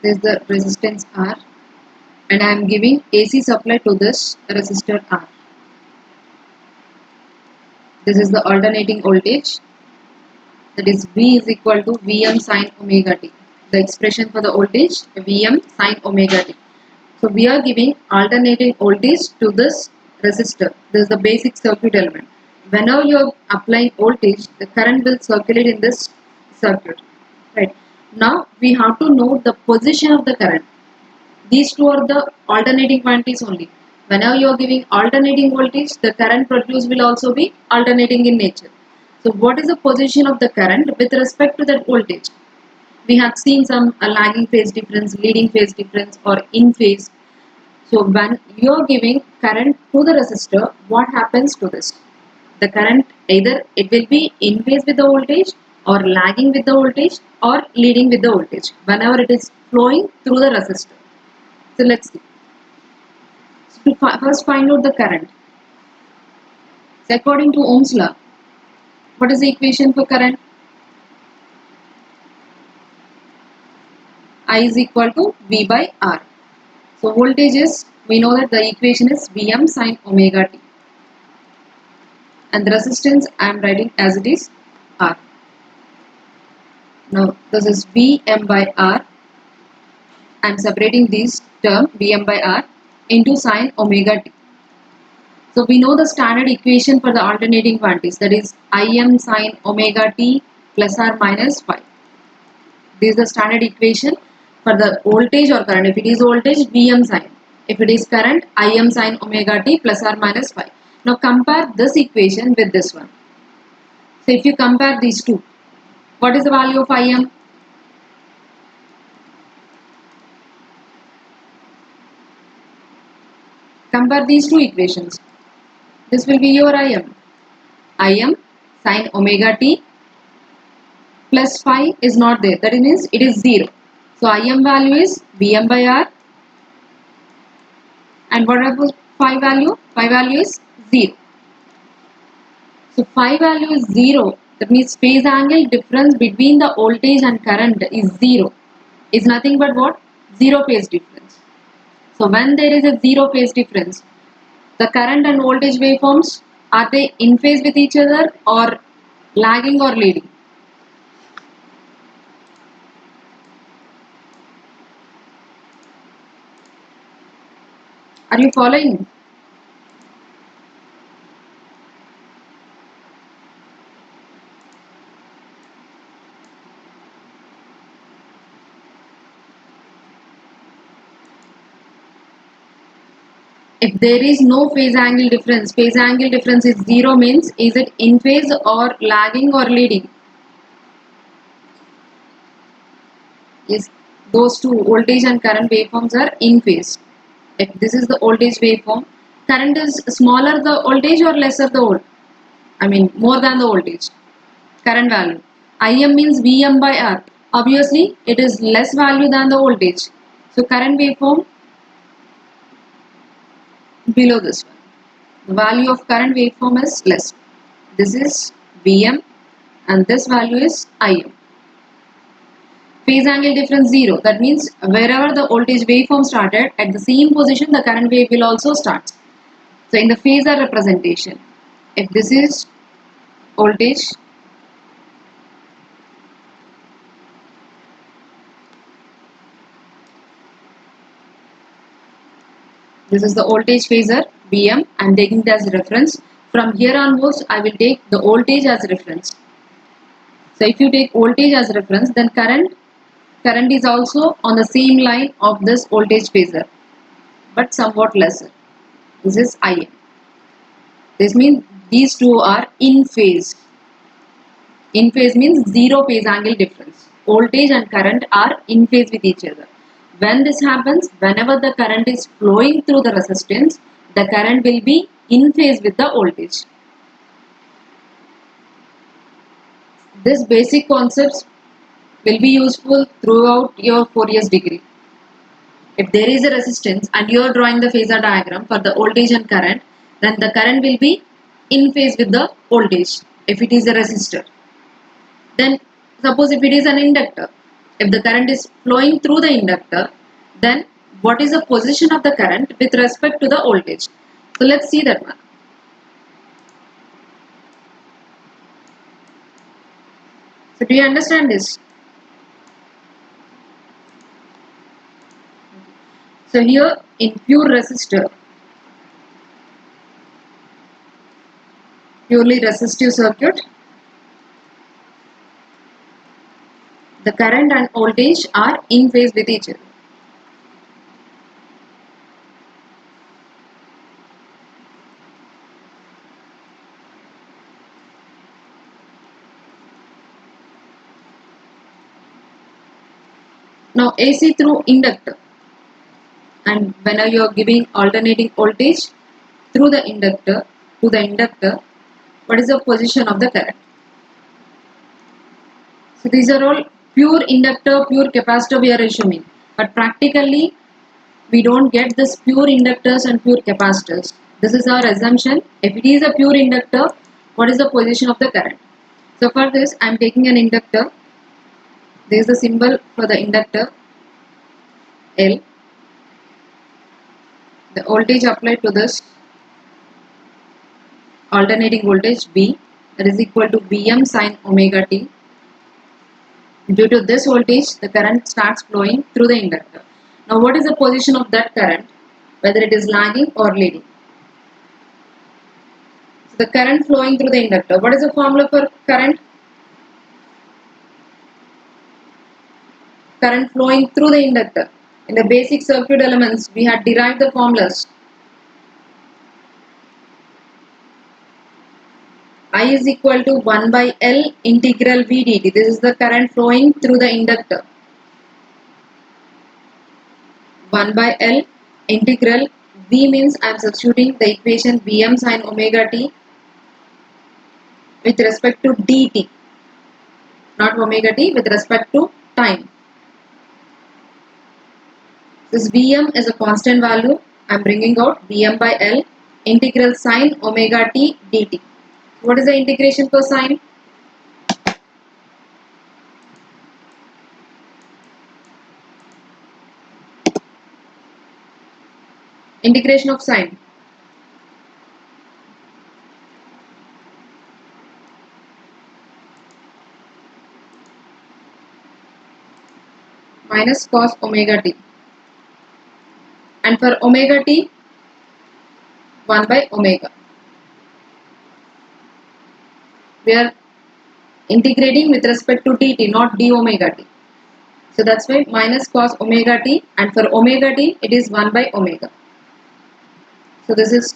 This is the resistance R, and I am giving AC supply to this resistor R. This is the alternating voltage, that is V is equal to Vm sin omega t. The expression for the voltage Vm sin omega t. So we are giving alternating voltage to this resistor. This is the basic circuit element. Whenever you are applying voltage, the current will circulate in this circuit. Right. Now we have to know the position of the current. These two are the alternating quantities only. Whenever you are giving alternating voltage, the current produced will also be alternating in nature. So what is the position of the current with respect to that voltage? We have seen some lagging phase difference, leading phase difference, or in phase. So when you are giving current to the resistor, what happens to this? The current, either it will be in phase with the voltage, or lagging with the voltage, or leading with the voltage whenever it is flowing through the resistor. So let's see. So to first find out the current. So according to Ohm's law, what is the equation for current? I is equal to V by R. So voltage is, we know that the equation is Vm sin omega t. And the resistance I am writing as it is R. Now this is Vm by R. I am separating this term Vm by R into sin omega t. So we know the standard equation for the alternating quantities, that is Im sin omega t plus or minus phi. This is the standard equation for the voltage or current. If it is voltage, Vm sin. If it is current, Im sin omega t plus or minus phi. Now compare this equation with this one. So if you compare these two, what is the value of Im? Compare these two equations. This will be your Im. Im sin omega t plus phi is not there. That means it is 0. So Im value is Vm by R. And what about phi value? Phi value is 0. So phi value is 0. That means phase angle difference between the voltage and current is 0. Is nothing but what? 0 phase difference. So when there is a 0 phase difference, the current and voltage waveforms, are they in phase with each other or lagging or leading? Are you following? If there is no phase angle difference is 0 means is it in phase or lagging or leading? Yes, those two voltage and current waveforms are in phase. If this is the voltage waveform, current is smaller the voltage or lesser the volt? I mean more than the voltage. Current value. Im means Vm by R. Obviously, it is less value than the voltage. So current waveform below this one. The value of current waveform is less. This is Vm and this value is Im. Phase angle difference 0. That means wherever the voltage waveform started, at the same position the current wave will also start. So in the phasor representation, if this is voltage, this is the voltage phasor Vm. I am taking it as reference. From here onwards, I will take the voltage as reference. So if you take voltage as reference, then current is also on the same line of this voltage phasor, but somewhat lesser. This is Im. This means these two are in phase. In phase means 0 phase angle difference. Voltage and current are in phase with each other. When this happens, whenever the current is flowing through the resistance, the current will be in phase with the voltage. This basic concepts will be useful throughout your 4 years degree. If there is a resistance and you are drawing the phasor diagram for the voltage and current, then the current will be in phase with the voltage if it is a resistor. Then suppose if it is an inductor, If the current is flowing through the inductor, then what is the position of the current with respect to the voltage? So let's see that one. So do you understand this? So here in pure resistor, purely resistive circuit, the current and voltage are in phase with each other. Now AC through inductor, and whenever you are giving alternating voltage through the inductor to the inductor, what is the position of the current? So these are all pure inductor, pure capacitor we are assuming, but practically we don't get this pure inductors and pure capacitors. This is our assumption. If it is a pure inductor, what is the position of the current? So for this I am taking an inductor. There is the symbol for the inductor L. The voltage applied to this alternating voltage V, that is equal to Vm sin omega t. Due to this voltage, the current starts flowing through the inductor. Now what is the position of that current, whether it is lagging or leading? So the current flowing through the inductor. What is the formula for current? Current flowing through the inductor. In the basic circuit elements, we had derived the formulas. I is equal to 1 by L integral V dt. This is the current flowing through the inductor. 1 by L integral V means I am substituting the equation Vm sin omega t with respect to dt, not omega t, with respect to time. This Vm is a constant value. I am bringing out Vm by L integral sin omega t dt. What is the integration for sine? Integration of sine. Minus cos omega t. And for omega t, 1 by omega. We are integrating with respect to dt, not d omega t. So that's why minus cos omega t, and for omega t it is 1 by omega. So this is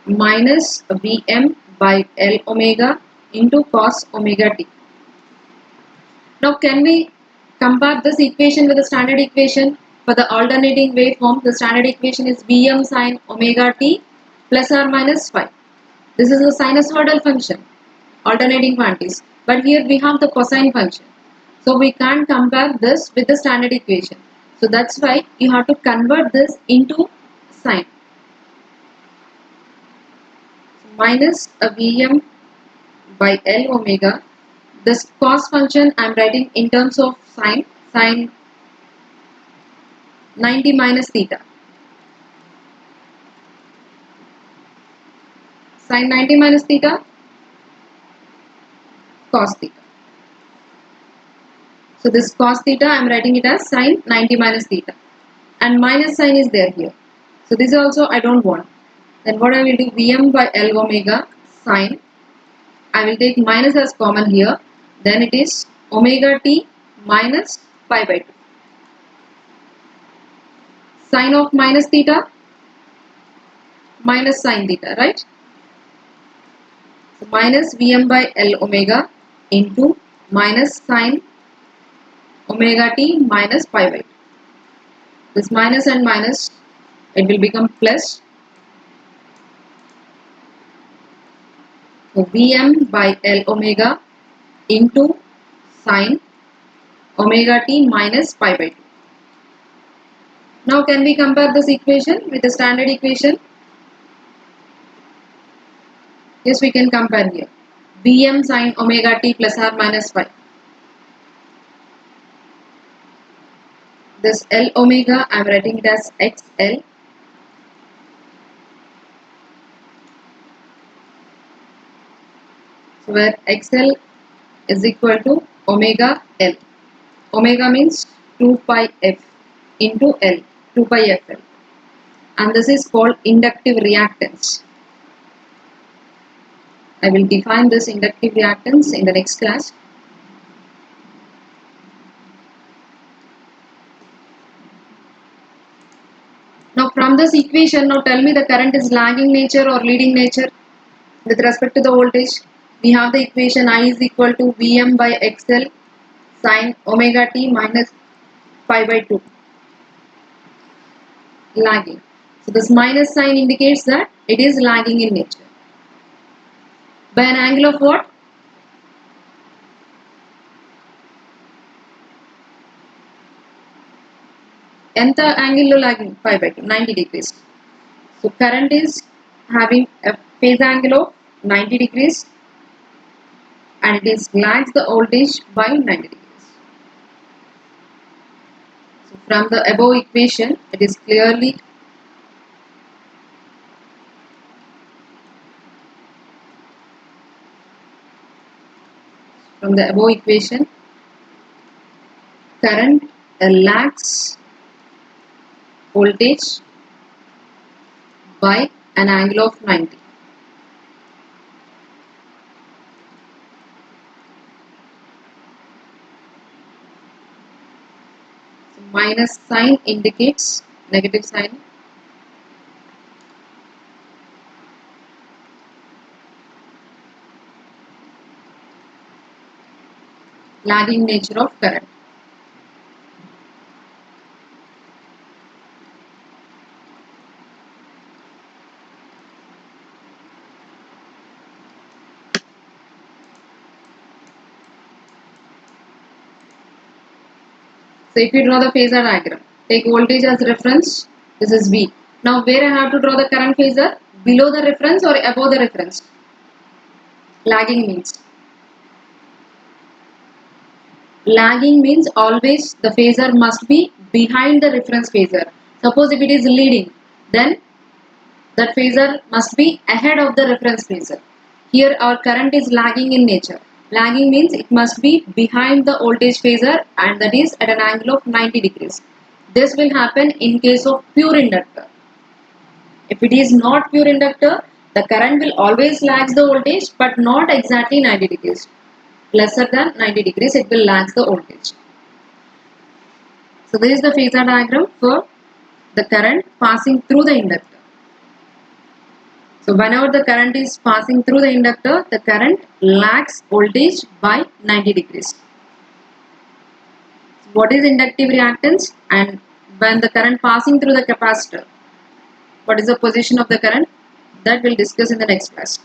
minus Vm by L omega into cos omega t. Now can we compare this equation with the standard equation? For the alternating waveform, the standard equation is Vm sin omega t plus or minus phi. This is a sinusoidal function, alternating quantities. But here we have the cosine function. So we can't compare this with the standard equation. So that's why you have to convert this into sine. So minus a Vm by L omega. This cos function I am writing in terms of sine, sine 90 minus theta. Sine 90 minus theta, cos theta. So this cos theta I am writing it as sine 90 minus theta. And minus sign is there here. So this also I don't want. Then what I will do, Vm by L omega sine. I will take minus as common here. Then it is omega t minus pi by 2. Sine of minus theta minus sine theta, right? So minus Vm by L omega into minus sine omega t minus pi by 2. This minus and minus, it will become plus. So Vm by L omega into sine omega t minus pi by 2. Now can we compare this equation with the standard equation? Yes, we can compare here. Vm sin omega t plus or minus phi. This L omega, I am writing it as XL. So where XL is equal to omega L. Omega means 2 pi F into L, 2 pi FL. And this is called inductive reactance. I will define this inductive reactance in the next class. Now from this equation, now tell me the current is lagging nature or leading nature with respect to the voltage. We have the equation I is equal to Vm by XL sine omega t minus pi by 2. Lagging. So this minus sign indicates that it is lagging in nature. By an angle of what? Nth angle lagging pi by 2, 90 degrees. So current is having a phase angle of 90 degrees and it is lags the voltage by 90 degrees. So from the above equation, it is clearly from the above equation, current lags voltage by an angle of 90. So minus sign indicates negative sign. Lagging nature of current. So if you draw the phasor diagram, take voltage as reference, this is V. Now where I have to draw the current phasor? Below the reference or above the reference? Lagging means. Lagging means always the phasor must be behind the reference phasor. Suppose if it is leading, then that phasor must be ahead of the reference phasor. Here our current is lagging in nature. Lagging means it must be behind the voltage phasor and that is at an angle of 90 degrees. This will happen in case of pure inductor. If it is not pure inductor, the current will always lag the voltage but not exactly 90 degrees. Lesser than 90 degrees it will lag the voltage. So this is the phasor diagram for the current passing through the inductor. So whenever the current is passing through the inductor, the current lags voltage by 90 degrees. So what is inductive reactance? And when the current passing through the capacitor, what is the position of the current? That we'll discuss in the next class.